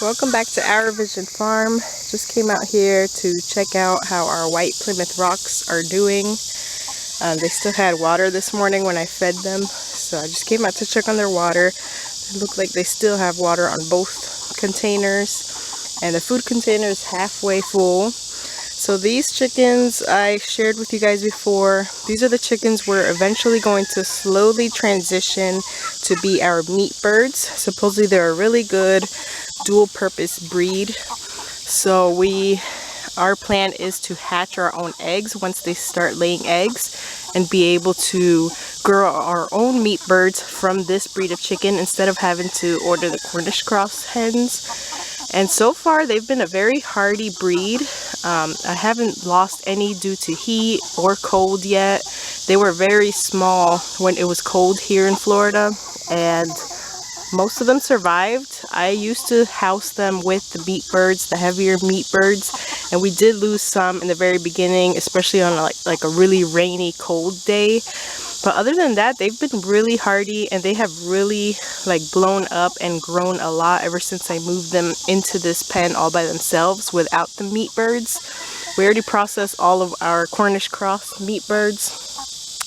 Welcome back to Our Vision Farm. Just came out here to check out how our white Plymouth rocks are doing. They still had water this morning when I fed them, so I just came out to check on their water. It looked like they still have water on both containers, and the food container is halfway full. So these chickens I shared with you guys before, these are the chickens we're eventually going to slowly transition to be our meat birds. Supposedly they're a really good dual purpose breed. So our plan is to hatch our own eggs once they start laying eggs and be able to grow our own meat birds from this breed of chicken instead of having to order the Cornish cross hens. And so far they've been a very hardy breed. I haven't lost any due to heat or cold yet. They were very small when it was cold here in Florida, and most of them survived. I used to house them with the meat birds, the heavier meat birds, and we did lose some in the very beginning, especially on like a really rainy, cold day. But other than that, they've been really hardy, and they have really blown up and grown a lot ever since I moved them into this pen all by themselves without the meat birds. We already processed all of our Cornish cross meat birds.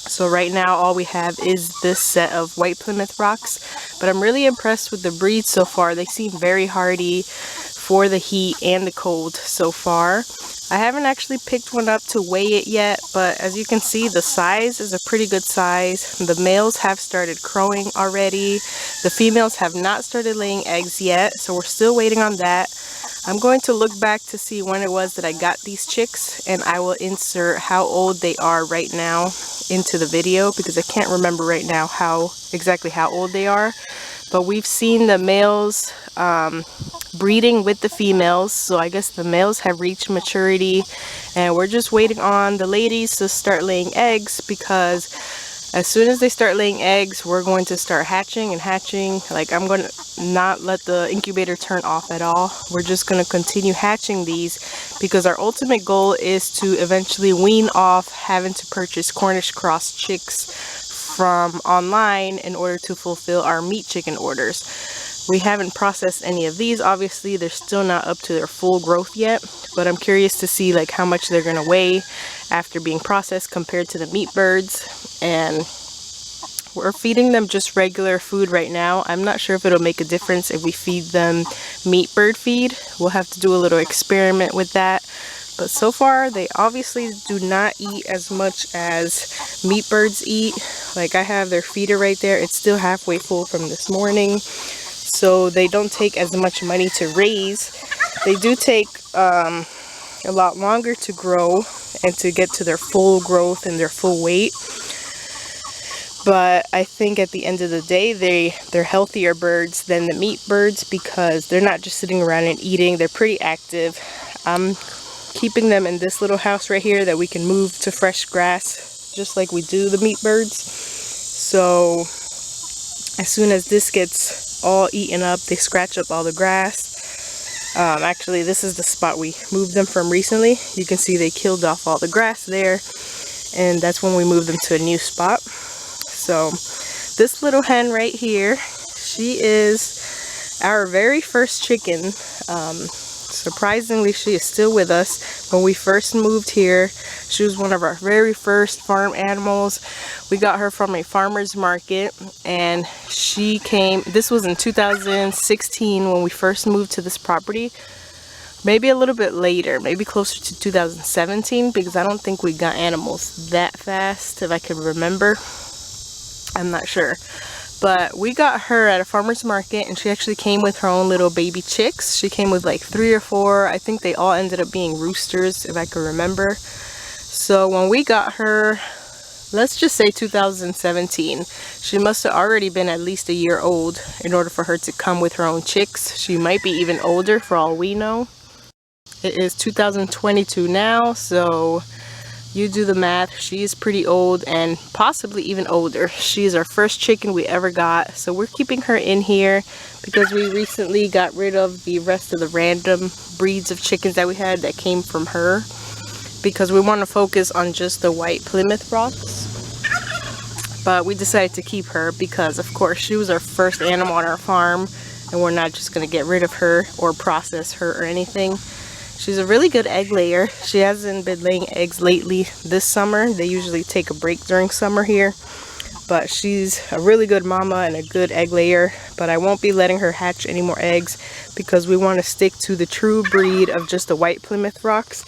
So right now all we have is this set of white Plymouth rocks, but I'm really impressed with the breed so far. They seem very hardy for the heat and the cold so far. I haven't actually picked one up to weigh it yet, but as you can see, the size is a pretty good size. The males have started crowing already. The females have not started laying eggs yet, so we're still waiting on that. I'm going to look back to see when it was that I got these chicks, and I will insert how old they are right now into the video because I can't remember right now exactly how old they are. But we've seen the males breeding with the females, so I guess the males have reached maturity, and we're just waiting on the ladies to start laying eggs, because as soon as they start laying eggs, we're going to start hatching and hatching. I'm going to not let the incubator turn off at all. We're just going to continue hatching these because our ultimate goal is to eventually wean off having to purchase Cornish cross chicks from online in order to fulfill our meat chicken orders. We haven't processed any of these. Obviously, they're still not up to their full growth yet, but I'm curious to see how much they're going to weigh after being processed compared to the meat birds. And we're feeding them just regular food right now. I'm not sure if it'll make a difference if we feed them meat bird feed. We'll have to do a little experiment with that. But so far, they obviously do not eat as much as meat birds eat. I have their feeder right there. It's still halfway full from this morning. So they don't take as much money to raise. They do take a lot longer to grow and to get to their full growth and their full weight. But I think at the end of the day, they're healthier birds than the meat birds because they're not just sitting around and eating. They're pretty active. I'm keeping them in this little house right here that we can move to fresh grass just like we do the meat birds. So as soon as this gets all eaten up, they scratch up all the grass. Actually, this is the spot we moved them from recently. You can see they killed off all the grass there, and that's when we moved them to a new spot. So this little hen right here, she is our very first chicken. Surprisingly, she is still with us. When we first moved here, she was one of our very first farm animals. We got her from a farmer's market, and she came, this was in 2016 when we first moved to this property. Maybe a little bit later, maybe closer to 2017, because I don't think we got animals that fast, if I can remember. I'm not sure. But we got her at a farmer's market, and she actually came with her own little baby chicks. She came with 3 or 4. I think they all ended up being roosters, if I can remember. So when we got her, let's just say 2017, she must have already been at least a year old in order for her to come with her own chicks. She might be even older for all we know. It is 2022 now, so you do the math. She is pretty old and possibly even older. She is our first chicken we ever got, so we're keeping her in here because we recently got rid of the rest of the random breeds of chickens that we had that came from her, because we want to focus on just the white Plymouth rocks. But we decided to keep her because, of course, she was our first animal on our farm. and we're not just going to get rid of her or process her or anything. She's a really good egg layer. She hasn't been laying eggs lately this summer. They usually take a break during summer here. But she's a really good mama and a good egg layer. But I won't be letting her hatch any more eggs because we want to stick to the true breed of just the white Plymouth rocks.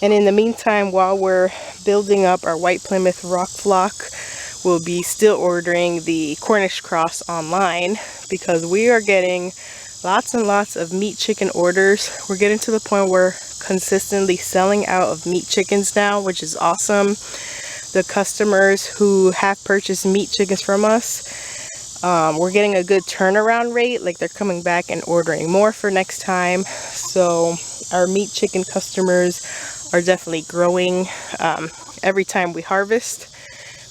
And in the meantime, while we're building up our white Plymouth rock flock, we'll be still ordering the Cornish cross online because we are getting lots and lots of meat chicken orders. We're getting to the point where we're consistently selling out of meat chickens now, which is awesome. The customers who have purchased meat chickens from us, we're getting a good turnaround rate. Like, they're coming back and ordering more for next time. So our meat chicken customers are definitely growing. Every time we harvest,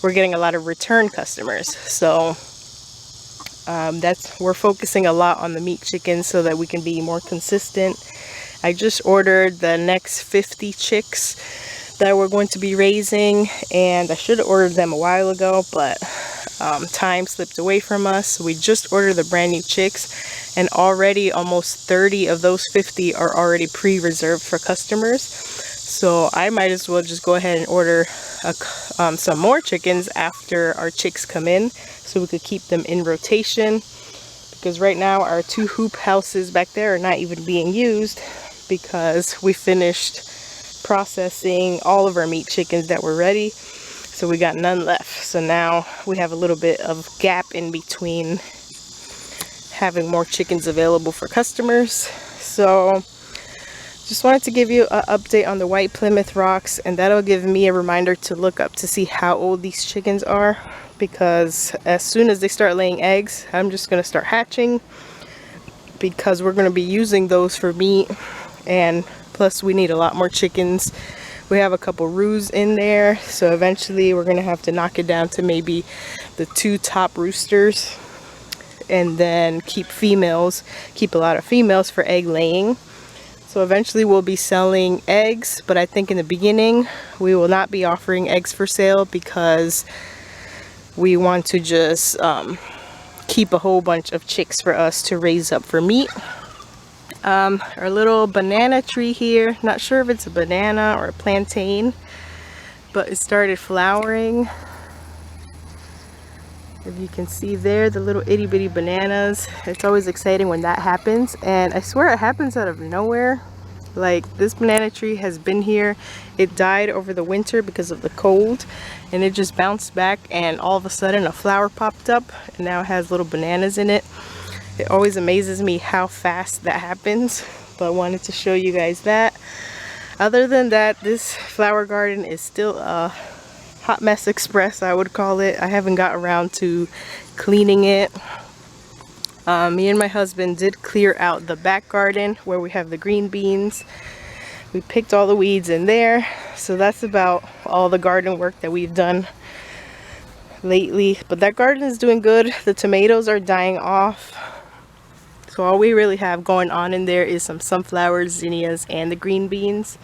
we're getting a lot of return customers. So we're focusing a lot on the meat chickens so that we can be more consistent. I just ordered the next 50 chicks that we're going to be raising, and I should have ordered them a while ago, but time slipped away from us. We just ordered the brand new chicks, and already almost 30 of those 50 are already pre-reserved for customers. So I might as well just go ahead and order some more chickens after our chicks come in, so we could keep them in rotation, because right now our 2 hoop houses back there are not even being used because we finished processing all of our meat chickens that were ready, so we got none left. So now we have a little bit of gap in between having more chickens available for customers. So just wanted to give you an update on the white Plymouth rocks, and that'll give me a reminder to look up to see how old these chickens are, because as soon as they start laying eggs, I'm just going to start hatching, because we're going to be using those for meat, and plus we need a lot more chickens. We have a couple roos in there, so eventually we're going to have to knock it down to maybe the 2 top roosters, and then keep a lot of females for egg laying. So eventually we'll be selling eggs, but I think in the beginning we will not be offering eggs for sale because we want to just keep a whole bunch of chicks for us to raise up for meat. Our little banana tree here, not sure if it's a banana or a plantain, but it started flowering. If you can see there, the little itty bitty bananas. It's always exciting when that happens, and I swear it happens out of nowhere. Like, this banana tree has been here. It died over the winter because of the cold, and it just bounced back, and all of a sudden a flower popped up, and now it has little bananas in it. It always amazes me how fast that happens, but I wanted to show you guys that. Other than that, this flower garden is still a hot mess express, I would call it. I haven't got around to cleaning it. Me and my husband did clear out the back garden where we have the green beans. We picked all the weeds in there, so that's about all the garden work that we've done lately. But that garden is doing good. The tomatoes are dying off, so all we really have going on in there is some sunflowers, zinnias, and the green beans.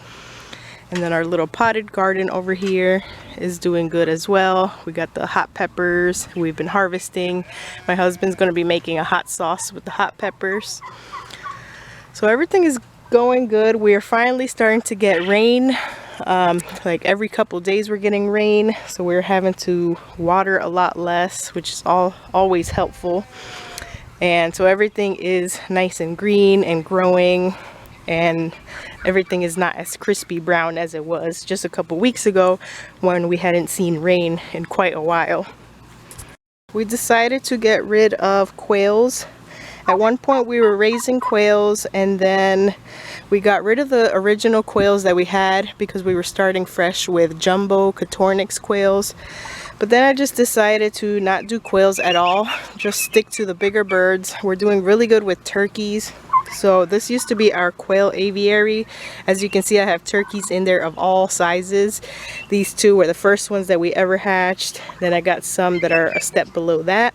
And then our little potted garden over here is doing good as well. We got the hot peppers we've been harvesting. My husband's going to be making a hot sauce with the hot peppers. So everything is going good. We are finally starting to get rain. Like every couple days we're getting rain, so we're having to water a lot less, which is always helpful. And so everything is nice and green and growing, and everything is not as crispy brown as it was just a couple weeks ago when we hadn't seen rain in quite a while. We decided to get rid of quails. At one point we were raising quails, and then we got rid of the original quails that we had because we were starting fresh with jumbo Cornish quails. But then I just decided to not do quails at all, just stick to the bigger birds. We're doing really good with turkeys. So this used to be our quail aviary. As you can see, I have turkeys in there of all sizes. These 2 were the first ones that we ever hatched. Then I got some that are a step below that.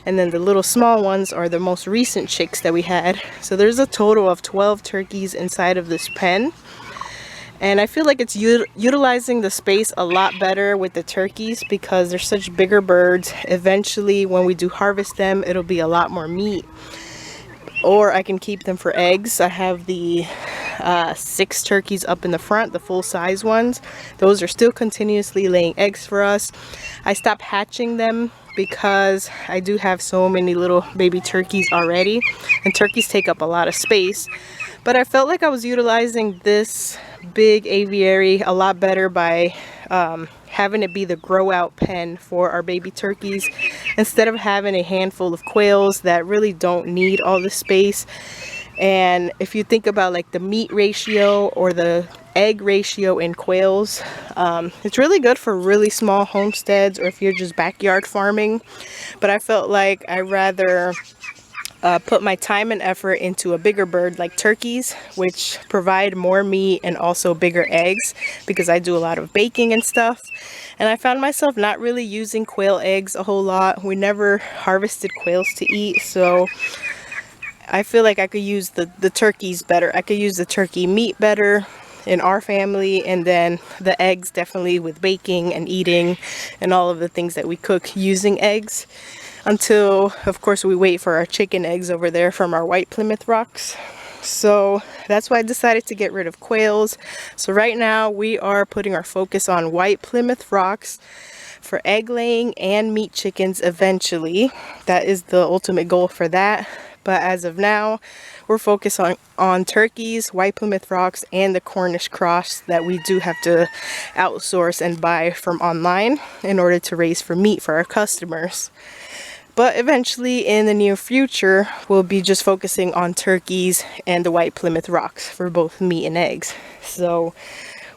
And then the little small ones are the most recent chicks that we had. So there's a total of 12 turkeys inside of this pen. And I feel like it's utilizing the space a lot better with the turkeys because they're such bigger birds. Eventually, when we do harvest them, it'll be a lot more meat. or I can keep them for eggs. I have the 6 turkeys up in the front, the full size ones. Those are still continuously laying eggs for us. I stopped hatching them because I do have so many little baby turkeys already, and turkeys take up a lot of space. But I felt like I was utilizing this big aviary a lot better by having it be the grow out pen for our baby turkeys, instead of having a handful of quails that really don't need all the space. And if you think about like the meat ratio or the egg ratio in quails, it's really good for really small homesteads or if you're just backyard farming. But I felt like I'd rather put my time and effort into a bigger bird like turkeys, which provide more meat and also bigger eggs, because I do a lot of baking and stuff. And I found myself not really using quail eggs a whole lot. We never harvested quails to eat, so I feel like I could use the turkeys better. I could use the turkey meat better in our family, and then the eggs definitely with baking and eating and all of the things that we cook using eggs. Until, of course, we wait for our chicken eggs over there from our white Plymouth rocks. So that's why I decided to get rid of quails. So right now we are putting our focus on white Plymouth rocks for egg laying and meat chickens eventually. That is the ultimate goal for that. But as of now, we're focused on turkeys, white Plymouth rocks, and the Cornish cross that we do have to outsource and buy from online in order to raise for meat for our customers. But eventually in the near future, we'll be just focusing on turkeys and the white Plymouth rocks for both meat and eggs. So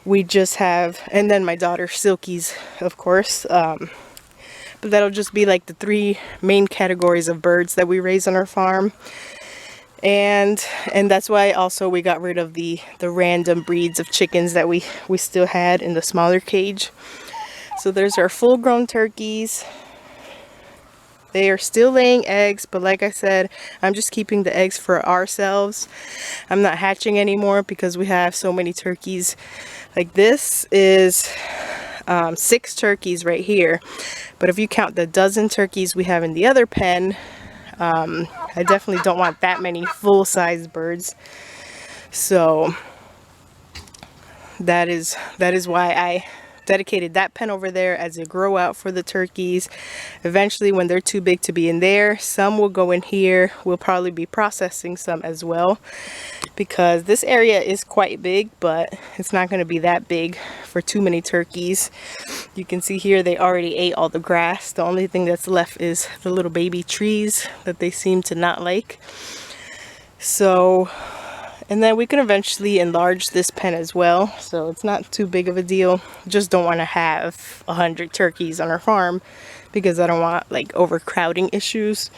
we just have, and then my daughter Silkies, of course. But that'll just be like the 3 main categories of birds that we raise on our farm. And that's why also we got rid of the random breeds of chickens that we still had in the smaller cage. So there's our full-grown turkeys. They are still laying eggs, but like I said, I'm just keeping the eggs for ourselves. I'm not hatching anymore because we have so many turkeys. Like this is 6 turkeys right here. But if you count the dozen turkeys we have in the other pen, I definitely don't want that many full-size birds. So that is why I dedicated that pen over there as a grow out for the turkeys. Eventually, when they're too big to be in there, some will go in here. We'll probably be processing some as well, because this area is quite big, but it's not going to be that big for too many turkeys. You can see here they already ate all the grass. The only thing that's left is the little baby trees that they seem to not like. So, and then we can eventually enlarge this pen as well, so it's not too big of a deal. Just don't want to have 100 turkeys on our farm because I don't want like overcrowding issues.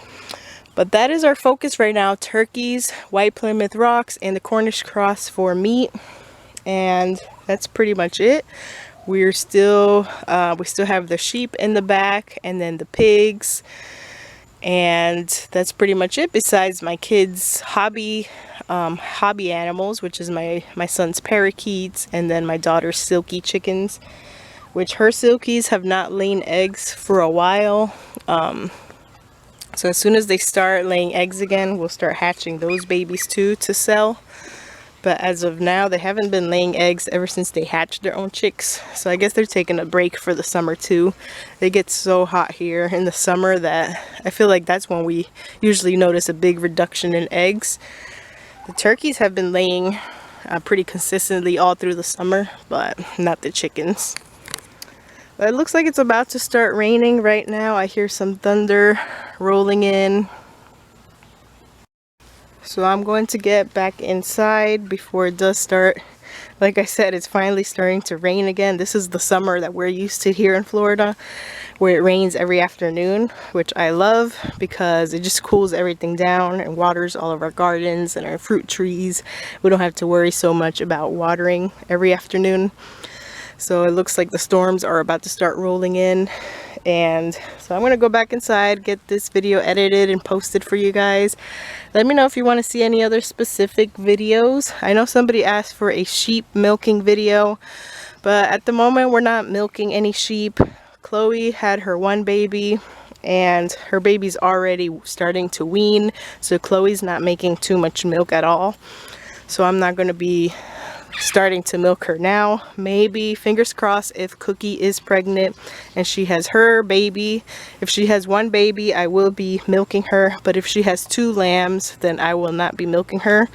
But that is our focus right now: turkeys, white Plymouth rocks, and the Cornish cross for meat. And that's pretty much it. We still have the sheep in the back, and then the pigs, and that's pretty much it, besides my kids' hobby animals, which is my son's parakeets, and then my daughter's silky chickens, which her silkies have not laid eggs for a while. So as soon as they start laying eggs again, we'll start hatching those babies too to sell. But as of now, they haven't been laying eggs ever since they hatched their own chicks. So I guess they're taking a break for the summer too. They get so hot here in the summer that I feel like that's when we usually notice a big reduction in eggs. The turkeys have been laying pretty consistently all through the summer, but not the chickens. But it looks like it's about to start raining right now. I hear some thunder rolling in. So I'm going to get back inside before it does start. Like I said, it's finally starting to rain again. This is the summer that we're used to here in Florida, where it rains every afternoon, which I love because it just cools everything down and waters all of our gardens and our fruit trees. We don't have to worry so much about watering every afternoon. So it looks like the storms are about to start rolling in. And so I'm going to go back inside, get this video edited and posted for you guys. Let me know if you want to see any other specific videos. I know somebody asked for a sheep milking video, but at the moment we're not milking any sheep. Chloe had her one baby, and her baby's already starting to wean, so Chloe's not making too much milk at all. So I'm not going to be starting to milk her now. Maybe, fingers crossed, if Cookie is pregnant and she has her baby. If she has one baby, I will be milking her, but if she has 2 lambs, then I will not be milking her,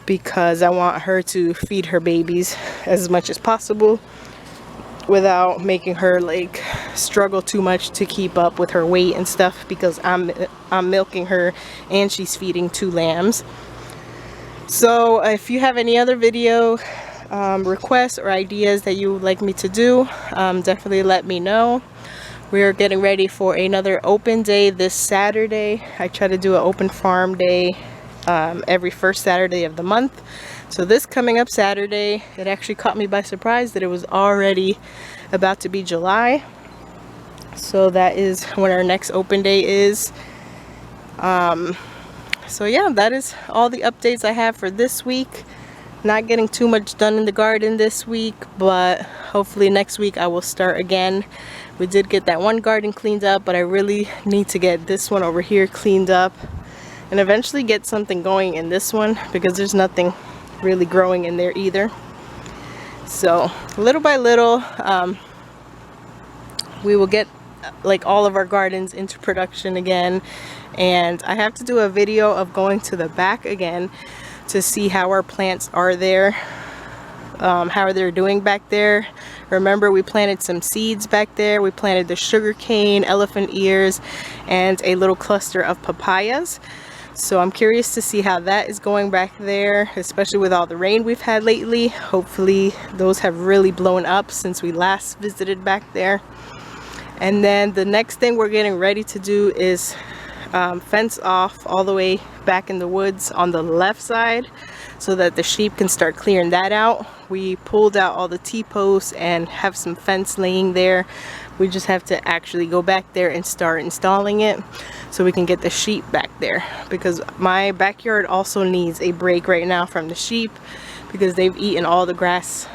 because I want her to feed her babies as much as possible without making her like struggle too much to keep up with her weight and stuff, because I'm milking her and she's feeding 2 lambs. So if you have any other video requests or ideas that you would like me to do, definitely let me know. We are getting ready for another open day this Saturday. I try to do an open farm day every first Saturday of the month. So this coming up Saturday, it actually caught me by surprise that it was already about to be July. So that is when our next open day is. So yeah, that is all the updates I have for this week. Not getting too much done in the garden this week, but hopefully next week I will start again. We did get that one garden cleaned up, but I really need to get this one over here cleaned up and eventually get something going in this one, because there's nothing really growing in there either. So little by little, we will get like all of our gardens into production again. And I have to do a video of going to the back again to see how our plants are there, how they're doing back there. Remember, we planted some seeds back there. We planted the sugar cane, elephant ears, and a little cluster of papayas. So I'm curious to see how that is going back there, especially with all the rain we've had lately. Hopefully those have really blown up since we last visited back there. And then the next thing we're getting ready to do is fence off all the way back in the woods on the left side, so that the sheep can start clearing that out. We pulled out all the T-posts and have some fence laying there. We just have to actually go back there and start installing it so we can get the sheep back there, because my backyard also needs a break right now from the sheep, because they've eaten all the grass.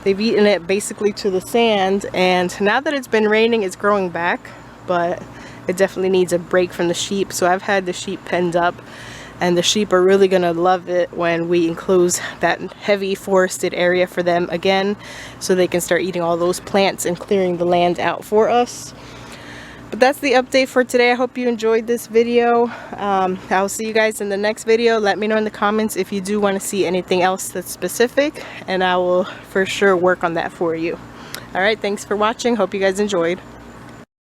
They've eaten it basically to the sand, and now that it's been raining, it's growing back, but it definitely needs a break from the sheep. So I've had the sheep penned up, and the sheep are really gonna love it when we enclose that heavy forested area for them again, so they can start eating all those plants and clearing the land out for us. But that's the update for today. I hope you enjoyed this video. I'll see you guys in the next video. Let me know in the comments if you do want to see anything else that's specific, and I will for sure work on that for you. All right, thanks for watching. Hope you guys enjoyed.